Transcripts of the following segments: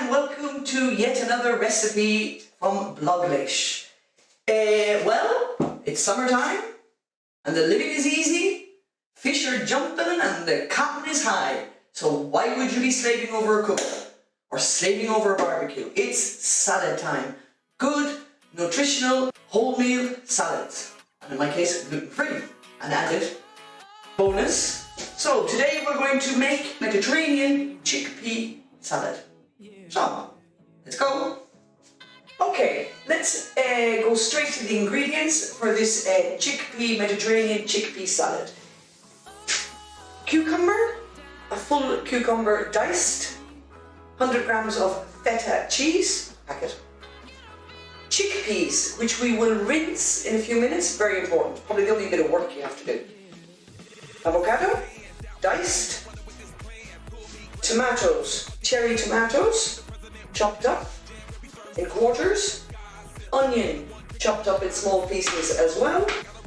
and welcome to yet another recipe from Bloglish. Well, it's summertime and the living is easy, fish are jumping and the cotton is high. So why would you be slaving over a cooker or slaving over a barbecue? It's salad time. Good, nutritional, wholemeal salads. And in my case, gluten-free and added bonus. So today we're going to make Mediterranean chickpea salad. So, let's go. Okay, let's go straight to the ingredients for this Mediterranean chickpea salad. Cucumber, a full cucumber diced, 100 grams of feta cheese, packet. Chickpeas, which we will rinse in a few minutes, very important, probably the only bit of work you have to do. Avocado, diced. Tomatoes, cherry tomatoes, chopped up in quarters. Onion, chopped up in small pieces as well.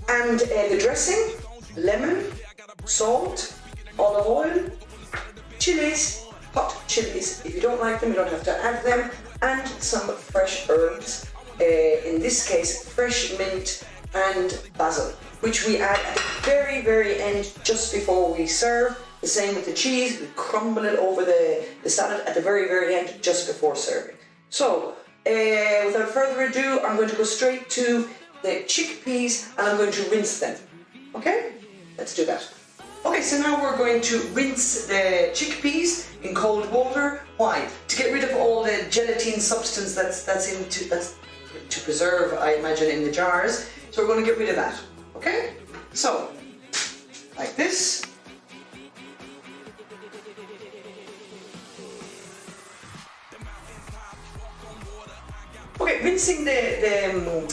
And the dressing, lemon, salt, olive oil, chilies, hot chilies. If you don't like them, you don't have to add them. And some fresh herbs, in this case, fresh mint and basil, which we add at the very, very end, just before we serve. The same with the cheese, we crumble it over the salad at the very, very end, just before serving. So, without further ado, I'm going to go straight to the chickpeas and I'm going to rinse them. Okay? Let's do that. Okay, so now we're going to rinse the chickpeas in cold water. Why? To get rid of all the gelatin substance that's to preserve, I imagine, in the jars. So we're going to get rid of that. Okay? So, like this. Okay, rinsing the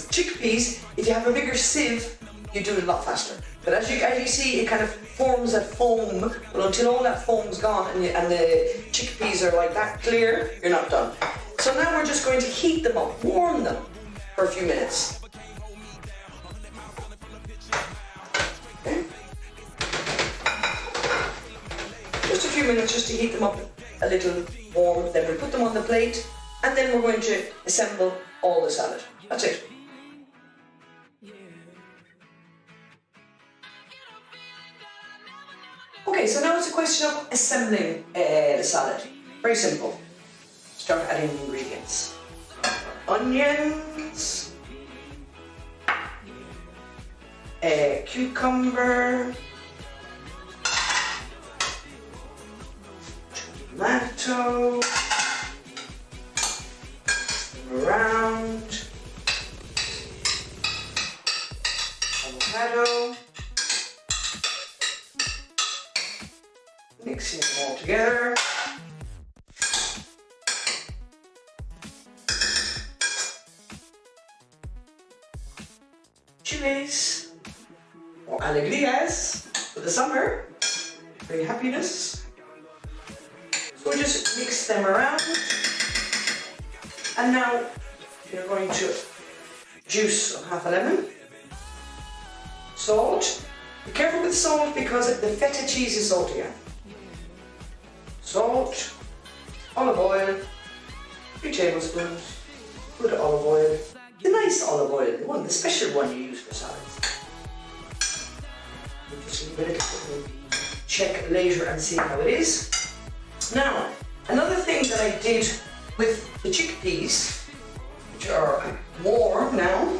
chickpeas, if you have a bigger sieve, you do it a lot faster. But as you see, it kind of forms that foam. Well, until all that foam's gone and the chickpeas are like that clear, you're not done. So now we're just going to heat them up, warm them for a few minutes. Okay. Just a few minutes just to heat them up a little warm. Then we put them on the plate. And then we're going to assemble all the salad. That's it. Okay, so now it's a question of assembling the salad. Very simple. Start adding the ingredients. Onions, cucumber, tomato, around, avocado, mixing them all together. Chilies, or alegrías for the summer, very happiness. So we just mix them around. And now you're going to juice half a lemon, salt. Be careful with salt because the feta cheese is salty. Salt, olive oil, 3 tablespoons, good olive oil, the nice olive oil, the special one you use for salads. Just leave it a little, check later and see how it is. Now, another thing that I did with the chickpeas, which are warm now,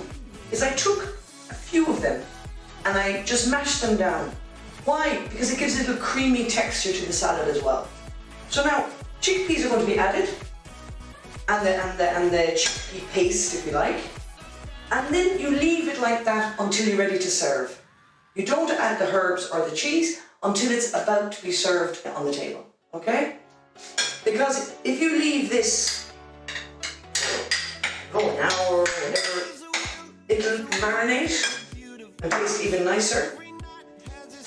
is I took a few of them and I just mashed them down. Why? Because it gives a little creamy texture to the salad as well. So now chickpeas are going to be added, and the chickpea paste, if you like, and then you leave it like that until you're ready to serve. You don't add the herbs or the cheese until it's about to be served on the table. Okay? Because if you leave this for an hour or whatever, it'll marinate and taste even nicer.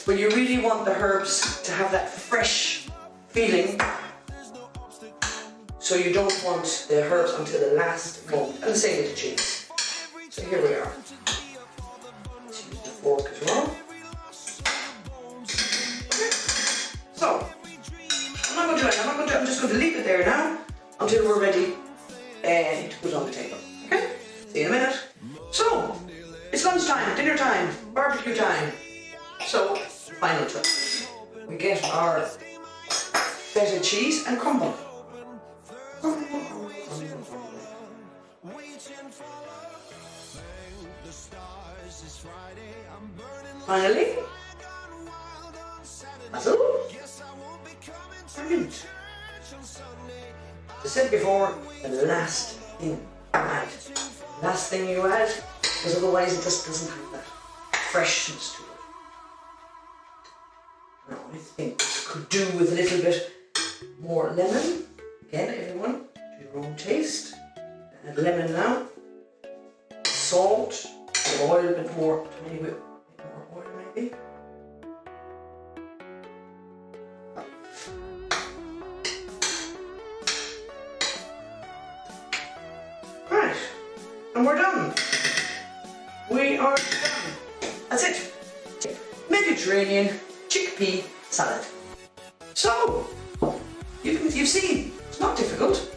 But you really want the herbs to have that fresh feeling, so you don't want the herbs until the last moment. And the same with the cheese. So here we are. Let's use the fork as well. Okay. So I'm just going to leave it there now until we're ready to put on the table. Okay? See you in a minute. So, it's lunchtime, dinner time, barbecue time. So, final touch. We get our feta cheese and crumble. Finally, basil and mint. As I said before, the last thing you add. Last thing you add, because otherwise it just doesn't have that freshness to it. Now, I think you could do with a little bit more lemon. Again, everyone, to your own taste. Add lemon now. Salt, oil, a bit more, tiny bit more oil maybe. Right, and we're done. We are done. That's it. Mediterranean chickpea salad. So, you've seen, it's not difficult.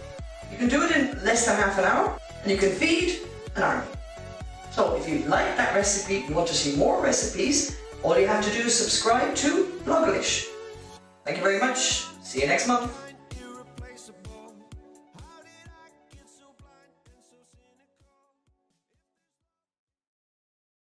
You can do it in less than half an hour, and you can feed an army. So if you like that recipe, you want to see more recipes, all you have to do is subscribe to Bloglish. Thank you very much. See you next month.